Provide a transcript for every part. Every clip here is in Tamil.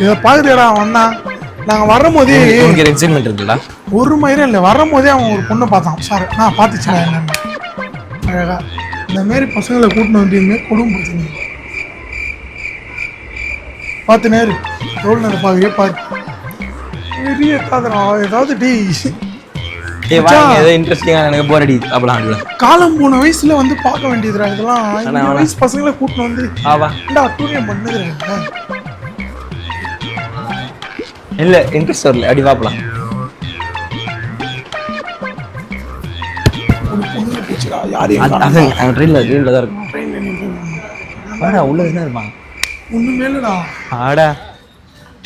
இதை பாக்குறியாடா வந்தான். நாங்க வரும்போதே எக்ஸைட்மெண்ட் இருக்குல்ல, ஒரு மயிரம் இல்லை, வரும்போதே அவன் ஒரு பொண்ணை பார்த்தான். சார் நான் பார்த்துச்சேன் என்னன்னு அழகா. இந்த மாரி பசங்களை கூட்டின்னு வந்து இனிமேல் கொடுமை பார்த்துங்க. பார்த்து நேரு எவ்வளோ நேரம் பாக்கவே பாரு. பெரிய ஏதாவது டீ ஏதோ இன்ட்ரெஸ்டிங்கா எனக்கு போர் அடி அப்பலாம் காலம் போன வயசுல வந்து பார்க்க வேண்டியதுடா இதெல்லாம். வயசு பசங்களை கூட்டின்னு வந்து அட்டூரியம் பண்ணுகிறேன். இல்ல இன்ட்ரெஸ்ட் வரல, அடி பாப்பலாம். ஒண்ணுமே இல்லடா. ஆடா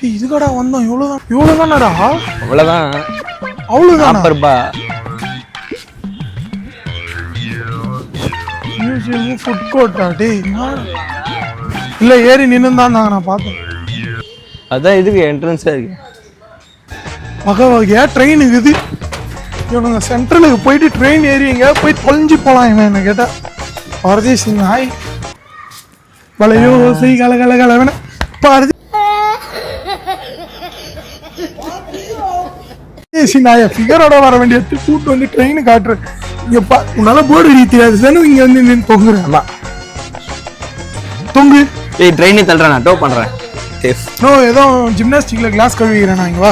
இதுக்கடா வந்தோம். இவ்வளவுதானடா? அவ்வளவுதான். அவ்வளவுதானா? மியூசியம் ஃபுட் கோர்ட்டா? டேய் இல்ல ஏறி நின்னு தான் நான் பார்த்தேன். அதான் இதுக்கு என்ட்ரன்ஸா இருக்கு. வகை வகையா ட்ரெயின் இருக்குது. இவனுங்க சென்ட்ரலுக்கு போயிட்டு ட்ரெயின் ஏறிங்க போய் தொலைஞ்சு போலாம். இவன் என்ன கேட்டா பரதேசி நாய் வளையோ செய் கல கல கலவன பரதேசி நாய ஃபிகரோட வர வேண்டிய கூட்டு வந்து ட்ரெயின் காட்டுற. இங்க உன்னால போர்டு அடி தெரியாது தானே, இங்க வந்து நின்று தொங்குறேன். தொங்கு. ஏய் ட்ரெயினை தள்ளுறேன், நான் டோ பண்றேன். நோ ஏதோ ஜிம்னாஸ்டிக்ல கிளாஸ் கழுவிக்கிறேன் நான். இங்க வா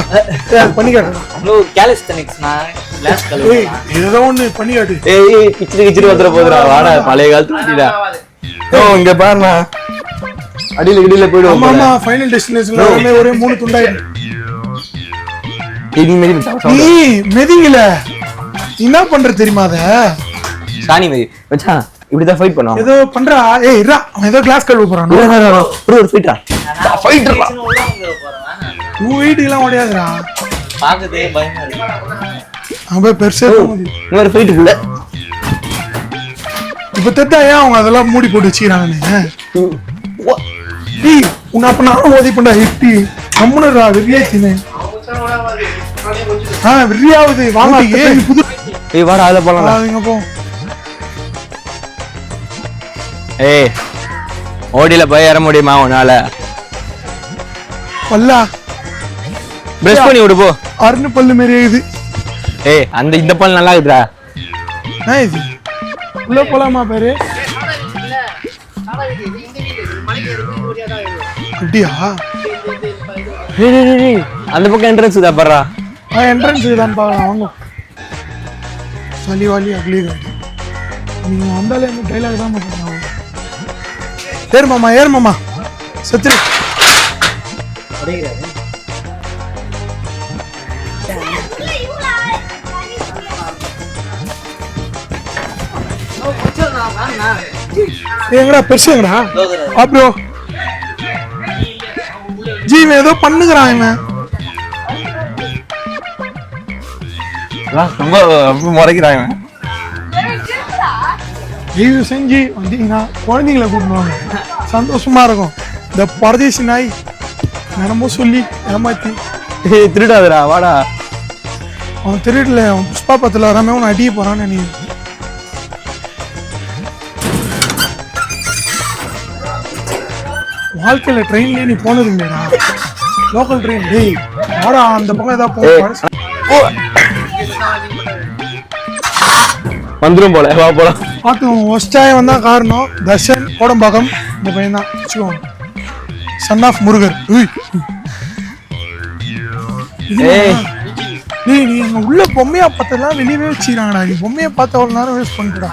பண்ணி காட்டுறேன். ப்ரோ காலிஸ்தெனிக்ஸ் நான் கிளாஸ் கழுவுறேன். ஏதோ ஒன்னு பண்ணி காட்டு. ஏய் கிச்சிரி வந்துற போதுடா. வாடா பழைய காலத்து வண்டிடா. ஓ இங்க பாருடா, அடியில கிடியில போய்டுவோம். ஆமா ஃபைனல் டெஸ்டினேஷன்ல ஒரே 3 துண்டாயிடும். நீ மெதிங்கல என்ன பண்ற தெரியுமா? அத சாணி மெதி மச்சான் இப்படிதான் ஃபைட் பண்ணுவான். ஏதோ பண்றா. ஏய் இரா அவன் ஏதோ கிளாஸ் கழுவ போறான். ஒரு ஃபைட்டரா ஃபைட்டரா. நீ வீட்டுக்குலாம் ஓடியாதடா. பாக்குதே பயமா இருக்கு. அவன் பெருசா இன்னொரு ஃபைட்டுக்குள்ள இப்ப தெத்தாயா அவங்க அதெல்லாம் மூடி போட்டு வச்சுக்கிறாங்க. டேய் உன்னை அப்ப நானும் ஓதி பண்ணா ஹிட்டி கம்முனடா வெறியாச்சுனே. வெறியாவது வாங்க புது. ஏய் வாடா அதுல போலாம். இங்க போ. ஏய் ஓடில போய் ஏற முடியுமா உன்னால? பல்லா பிரஷ் பண்ணி விடு போ. அருண் பல்லு மாதிரி இது. ஏய் அந்த இந்த பல்லு நல்லா இருக்குடா. இது உள்ள போலாமா பேரு? அப்படியா? அந்த பக்கம் என்ட்ரன்ஸ் தான் பாறா. என்ட்ரன்ஸ் தான் பார்க்கலாம் வாங்க. சலி வாலி அக்லி காடி. நீங்க வந்தாலே இந்த டைலாக் தான் பண்ணுவாங்க. ஏறு மாமா சத்ரி. அடேங்கடா. எங்கடா பெருசுங்கடா? ப்ரோ ஜீவன் ஏதோ பண்ணுகிறான் இவன். ரொம்ப முறைக்கிறான் இவன். தயவு செஞ்சு வந்தீங்கன்னா குழந்தைங்களை கூப்பிடுவாங்க, சந்தோஷமா இருக்கும். இந்த பரதேசி நாய் என்னமோ சொல்லி ஏமாத்தி. ஏய் திருடாதடா வாடா. அவன் திருடல, அவன் புஷ்பா பத்துல வராம அவன் அடிக்க போறான்னு நீ. வாழ்க்கையில ட்ரெயின்லயே நீ போனது இல்லையா? Local train. டேய் வாடா அந்த பக்கம் ஏதாவது வந்துரும் போல. வா போலாம். பார்த்து ஒஸ்டாயம் வந்தா காரணம் தர்ஷன் கோடம்பாக்கம் இந்த பையன் தான் வச்சுக்கோங்க. Son of Murugar. நீ அங்க உள்ள பொம்மையா பார்த்ததெல்லாம் வெளியவே வச்சுக்கிறாங்கடா. நீ பொம்மையை பார்த்து அவ்வளவு நேரம் வேஸ்ட் பண்ணிட்டுடா.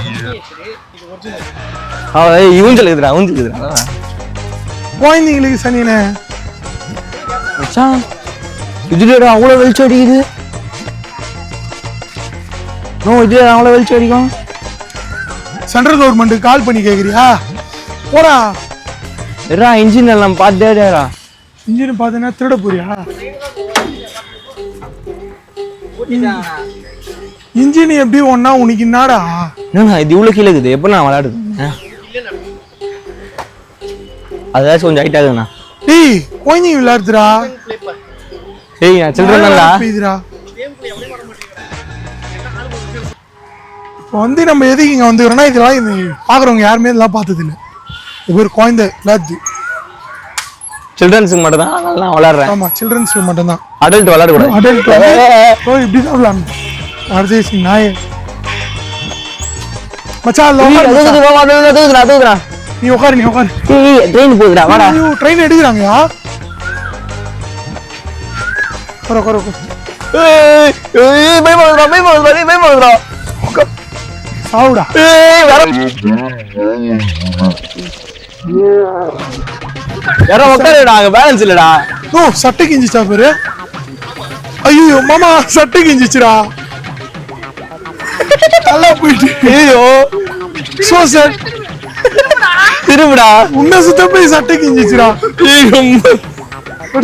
ஊஞ்சல் இருக்குதுடா, ஊஞ்சல் இருக்குதுடா. குழந்தைங்களுக்கு சனினே மச்சான் இதுலடா அவ்வளவு வெளிச்சம் அடிக்குது. இது அவ்வளவு வெளிச்சம் அடிக்கும். சென்ட்ரல் கவர்மெண்ட் கால் பண்ணி கேக்குறியா? போடா. இன்ஜின் எல்லாம் பார்த்தேடா. இன்ஜின் பார்த்தேன்னா திருட போறியா? இன்ஜின் எப்படி ஒன்னா உனக்கு என்னடா? இது இவ்வளவு கீழே இருக்குது. எப்ப நான் விளையாடுது அதாச்சும் கொஞ்சம் ஹைட் ஆகுதுண்ணா. டேய் குழந்தைங்க விளையாடுதுடா. ஏய் நான் சில்ட்ரன்டா. இப்போ வந்து நம்ம எதுக்கு இங்கே வந்துக்கிறோன்னா இதெல்லாம் பாக்குறவங்க யாருமே இதெல்லாம் பார்த்தது இல்லை. ஒரு குழந்தை விளையாடுது. சில்ட்ரன்ஸுக்கு மட்டும் தான் அதெல்லாம் விளையாடுறேன். ஆமா சில்ட்ரன்ஸ்க்கு மட்டும் தான். அடல்ட் விளையாட கூடாது. அடல்ட் ஓ இப்படி தான் விளையாடணும். அர்ஜய் சிங் நாயே மச்சான் தூக்குறா நீ உட்காரு ட்ரெயின் போகுதுடா வாடா. ட்ரெயின் எடுக்கிறாங்கயா. உட்காரு பயமாடுறா சாவுடா. யாரோ உட்காருடா, அங்க பேலன்ஸ் இல்லடா. ஓ சட்டை கிஞ்சிச்சா பேரு. ஐயோ மாமா சட்டை கிஞ்சிச்சுடா. நல்லா போயிட்டு. ஐயோ சோ சார் திரும்புடா. உன்ன சுத்த போய் சட்டை கிஞ்சிச்சுடா.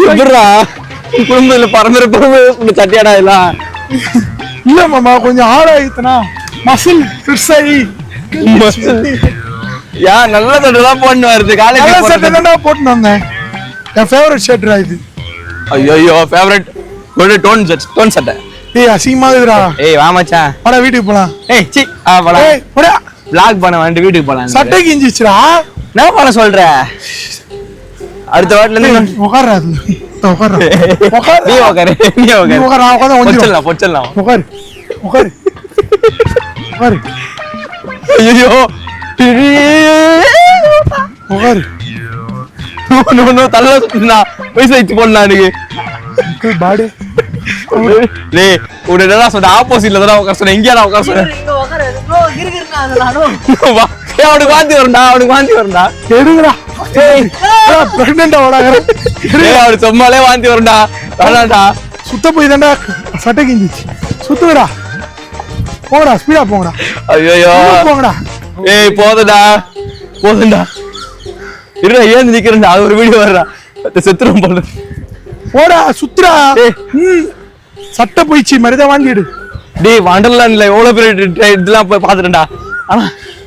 எப்படிடா குடும்பத்துல பரம்பரை சட்டியாடா எல்லாம். இல்ல மாமா கொஞ்சம் ஆடாயித்தனா மசில் பெருசாயி. யா நல்ல சட்டை தான் போட்டு வருது நல்ல சட்டை காலேஜ். தான் போட்டு வந்தேன். என் ஃபேவரட் ஷர்ட்ரா இது. ஐயோ ஃபேவரட் ஒரு டோன் சட்டை. ஏய் அசிங்கமா இருக்குடா. ஏய் வா மச்சான் வாடா வீட்டுக்கு போலாம். ஏய் சி போலாம். ஏய் போடா. vlog பண்ண வந்து வீட்டுக்கு போலாம். சட்டை கிஞ்சிச்சுடா. என்ன பண்ண சொல்ற? அடுத்த வாட்டில இருந்து உட்கார்றா அதுல. உட்கார்றா. நீ உட்காரு. உட்கார்றா உட்கார்ந்து வந்துடலாம். பொச்சலாம். உட்காரு. ஐயோ உட்காரு. நோ தள்ள சுத்தினா பைசா இச்சு போடலாம் எனக்கு. பாடி டேய் உடனே சொல்ற ஆப்போசிட்ல தான் உட்கார சொன்னேன். எங்கடா உட்கார சொன்னேன்? இங்க உட்காரு ப்ரோ கிறுகிறுனா அதனால வா ஏய் அவனுக்கு வாந்தி வரும்டா. எடுங்கடா. ஏய் பிரெக்னன்ட் ஆவடாங்கற. ஏய் அவனுக்கு சும்மாலே வாந்தி வரும்டா. வேணாம்டா. சுத்த போய் தான்டா சட்டை கிஞ்சிச்சு. சுத்துடா. போடா ஸ்பீடா போங்கடா. ஐயோ போங்கடா. ஏய் போதுடா. இருடா ஏன் நிக்கிறேன்டா. அது ஒரு வீடியோ வரடா. செத்துரும் போல. போடா சுத்துடா. சட்டை போயிச்சு மரியாதை வாங்கிடு. டேய் வண்டர்லாண்ட்ல எவ்வளவு பெரிய இதெல்லாம் போய் பாத்துட்டேன்டா. ஆனா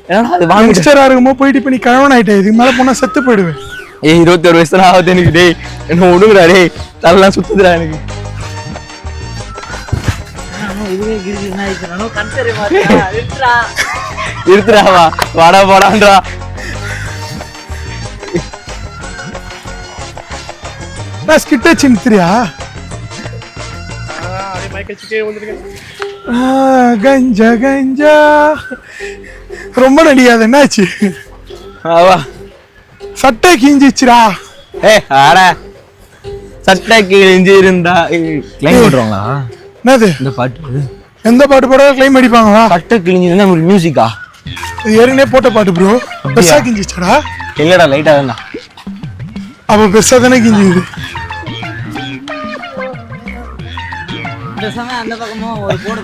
என்னடா அது வாங்கிட்டேன். யங்ஸ்டரா இருக்கும்போது போயிட்டு இப்ப நீ கழவன் ஆயிட்ட. இதுக்கு மேல போனா செத்து போயிடுவேன். ஏய் 21 வயசு தான் ஆகுது எனக்கு. டேய் என்ன விடுங்கடா. டேய் தலைலாம் சுத்துதுடா எனக்கு. இதுவே கிறுகிறுனா இதனால கன்சரே மாட்டா விட்றா. இருத்துடா வாடா போடான்றா. நான் ஸ்கிட்ட சின்னுறியா? கஞ்சா ரொம்ப நடிகாது. என்னாச்சு? வா சட்டை கிஞ்சிச்சுடா. ஏய் ஆடா சட்டை கிழிஞ்சு இருந்தா க்ளைம் பண்றாங்களா? என்னது இந்த பாட்டு? எந்த பாட்டு போட கிளைம் அடிப்பாங்களா? சட்டை கிழிஞ்சு இருந்தா ஒரு மியூசிக்கா? இது ஏற்கனவே போட்ட பாட்டு ப்ரோ. பெருசா கிஞ்சிச்சுடா. இல்லடா லைட்டா தான்டா. அப்ப பெருசா தானே கிஞ்சிது. இந்த சமயம் அந்த பக்கமா ஒரு போடு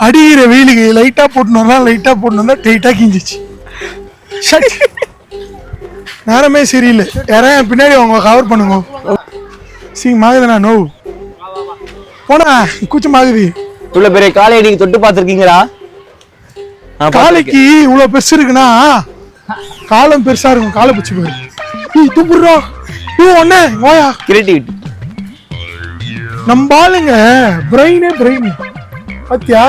அடிக்கிற வெயிலுக்கு லைட்டா போட்டுனா டைட்டா கிஞ்சிச்சு. நேரமே சரியில்லை. யாரும் பின்னாடி அவங்க கவர் பண்ணுங்க. மாகுதுண்ணா நோ போனா கூச்சமாகுது. இவ்வளவு பெரிய காலை நீங்க தொட்டு பாத்துருக்கீங்களா? காலைக்கு இவ்வளவு பெருசு இருக்குன்னா காலம் பெருசா இருக்கும். காலை பிடிச்சி போய் துப்புடுறா. ஒண்ணே வாயா கிரியேட்டிவிட்டி. நம்ம ஆளுங்க பிரெயின் பாத்தியா?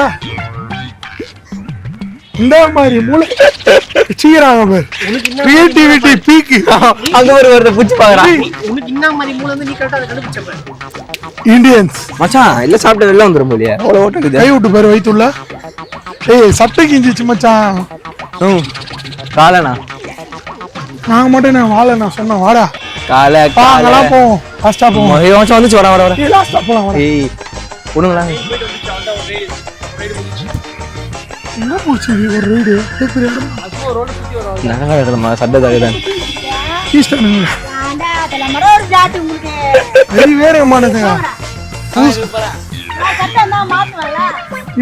இந்த மாதிரி மூளை சீராக பேர் கிரியேட்டிவிட்டி பீக். அங்க ஒரு புடிச்சு பாக்குறான். உனக்கு என்ன மாதிரி மூளை வந்து நீ கரெக்ட்டா அதை கண்டுபிடிச்சப்ப இந்தியன்ஸ் மச்சான் இல்ல சாப்பிட்டு வெளில வந்துரும் போலியே. அவ்வளவு ஓட்டுக்குது. கை விட்டு பேர் வயிற்றுள்ள. ஏய் சட்டை கிஞ்சிச்சு மச்சான். காலனா நாங்க மட்டும் நான் வாழ நான் சொன்னேன் வாடா. காலை அங்கெல்லாம் போவோம். லாஸ்டா போவோம். மச்சான் வந்துச்சு வர வர. ஏய் லாஸ்டா போலாம் வாடா. ஏய் புடுங்கடா. என்ன போச்சு ஒரு ரைடு? நகங்க இருக்கமா சட்டை தாகதான். கீஸ்டனுங்க. ஆண்டா அதல மரோ ஒரு ஜாட்டி உங்களுக்கு. வெரி வேற மானதுங்க. நான் கட்டனா மாத்துவல.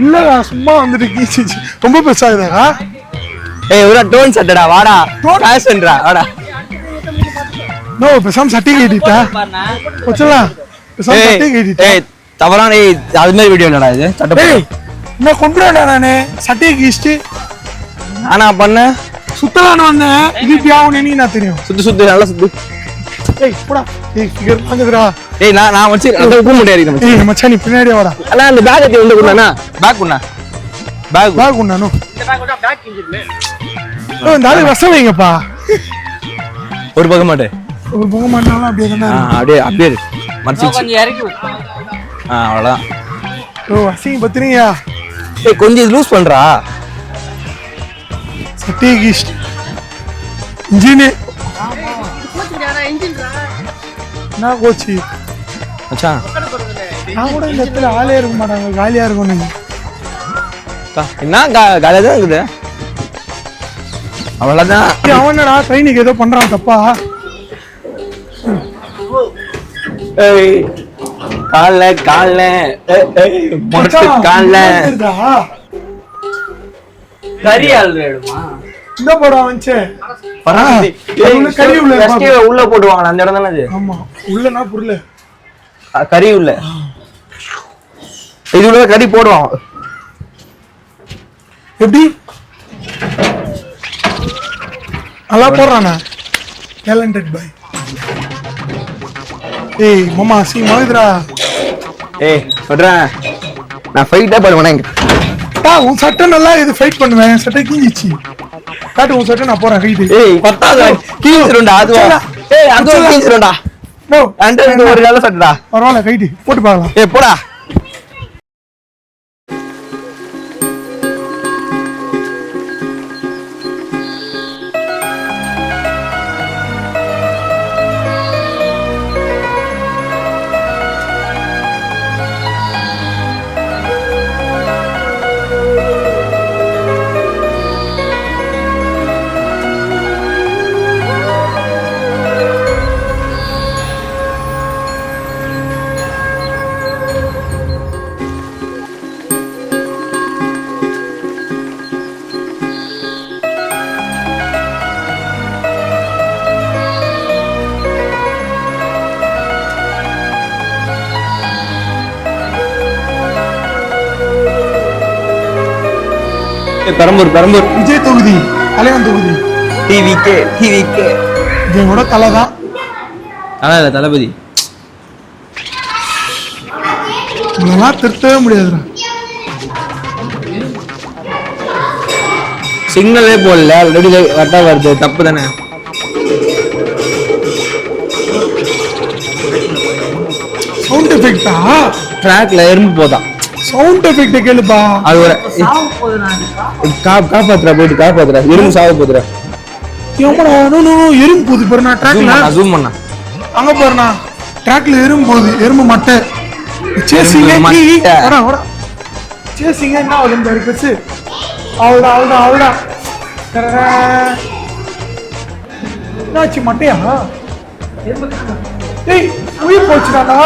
இல்லடா சும்மா வந்துட்டு கீச்சிச்சு. ரொம்ப பெருசாகுதாடா. ஏய் ஒரு டோன் சட்டடா வாடா. ஃபேஷன்டா வாடா. நோ பேசாம சட்டை கேட்டிட்டா. பாருண்ணா வச்சலாம். பேசாம சட்டை கேட்டிட்டா. ஏய் தவறான ஏய் அது மாதிரி வீடியோ இல்லடா இது. சட்டை ஏய் நான் கொண்டுறேன்டா நானே. சட்டையை கீச்சிட்டு ஆனா பண்ண சுத்தலான்னு வந்தேன். இது பியாவுனே நீ நான் தெரியும். சுத்து நல்லா சுத்து. ஏய் போடா. ஏய் ஃபிகர் வாங்குதுடா. ஏய் நான் வச்சு அந்த உப்பு முட்டை அடிக்கிறேன். ஏய் மச்சான் நீ பின்னாடியே வாடா. அண்ணா அந்த பேக் எடுத்து வந்து குடுண்ணா. பேக் குண்ணா. பேக் உண்ணானோ. இந்த பேக் கூட பேக் கிஞ்சிருமே. இந்த ஆளு வசம் வைங்கப்பா. ஒரு பக்கம் மாட்டே. ஒரு போக மாட்டாலும் அப்படியே தானே அப்படியே அப்படியே மறைச்சிச்சு. கொஞ்சம் இறக்கி விட்டு அவ்வளோதான். ஓ அசிங்க பத்திரிங்கயா ஏய் கொஞ்சம் இது லூஸ் பண்றா. சட்டிய கீஸ்ட் இன்ஜினு என்ன கோச்சு மச்சான் நான் கூட இந்த இடத்துல ஆளே இருக்க மாட்டாங்க, காலியா இருக்கும் நீங்க. என்ன காலையாக தான் இருக்குது. அவ்வளோதான். அவனடா ட்ரெயினுக்கு ஏதோ பண்றான் தப்பா. ஏய் கால்ல கால்ல கால்ல கறி ஆல்ரெடுமா இந்த படம் வந்துச்சு. கறி உள்ள போட்டுவாங்க அந்த இடம் தானே அது. ஆமா உள்ளனா புரியல. கறி உள்ள இது உள்ள கறி போடுவான். எப்படி நல்லா போடுறானா டேலண்டட் பாய். ஏய் மாமா சி மகித்ரா. ஏய் சொல்றேன் நான் ஃபைட்டே பண்ணுவேன். உன் சட்டை நல்லா இது ஃபைட் பண்ணுவேன். சட்டை கீஞ்சிச்சு. காட்டு உன் சட்டை நான் போறேன் கைது. ஏய் பத்தாது கீஞ்சிரும்டா அதுவா. ஏய் அதுவா கீஞ்சிரும்டா. நோ அந்த ஒரு நல்ல சட்டைடா. பரவாயில்ல கைது போட்டு பார்க்கலாம். ஏய் போடா. பெரம்பூர் பெரம்பூர் விஜய் தொகுதி தலைவன் தொகுதி டிவிக்கே விஜயோட தலை தான். அதான் இல்லை தளபதி. இதெல்லாம் திருத்தவே முடியாதுடா. சிக்னலே போடல ஆல்ரெடி கரெக்டாக வருது. தப்பு தானே. சவுண்ட் எஃபெக்டா ட்ராக்ல எறும்பு போதான். சவுண்ட் எஃபெக்ட் கேளுப்பா. அது ஒரு காப்பாத்துறா போயிட்டு காப்பாத்துறா. எறும்பு சாவ போதுற. ஏமாடா எறும்பு போகுது பாரு. நான் ட்ராக்ல ஜூம் பண்ணா அங்க பாருண்ணா ட்ராக்ல எறும்பு போகுது. எறும்பு மட்டை சேசிங்க சேசிங்க என்ன ஆகுது பாரு பெருசு. அவ்வளோடா அவ்வளோடா அவ்வளோடா என்னாச்சு மட்டையா? ஏய் உயிர் போச்சுடாடா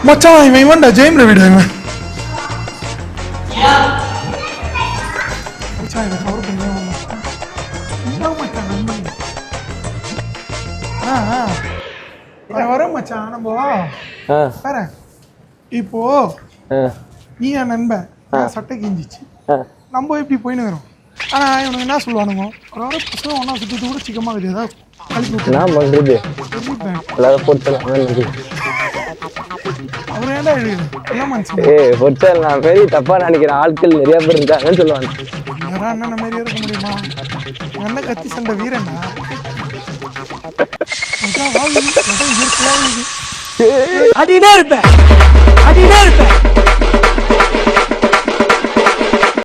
மச்சான். இவன் இவன்டா ஜெயம் ரவிடா இவன். மச்சான் இவன் கவர் பண்ணி மச்சான் நண்பன். வரேன் மச்சான். நம்ம வரேன் இப்போ. நீ என் நண்பன் சட்டை கிஞ்சிச்சு. நம்ம எப்படி போயின்னு வரோம். ஆனா இவனுக்கு என்ன சொல்லுவானுங்க ஒரு பசங்க ஒன்னா சுத்தி கூட சிக்கமா இருக்குது. ஏதாவது கழிப்பு அவர் ஏன்டா எழுதுது என்ன மனுஷன். நான் பெரிய தப்பா நினைக்கிறேன். ஆட்கள் நிறைய பேர் இருக்காங்கன்னு சொல்லுவாங்க. யாரா அண்ணன் மாதிரி இருக்க முடியுமா? என்ன கத்தி சண்டை வீரனா அடினே இருப்பேன்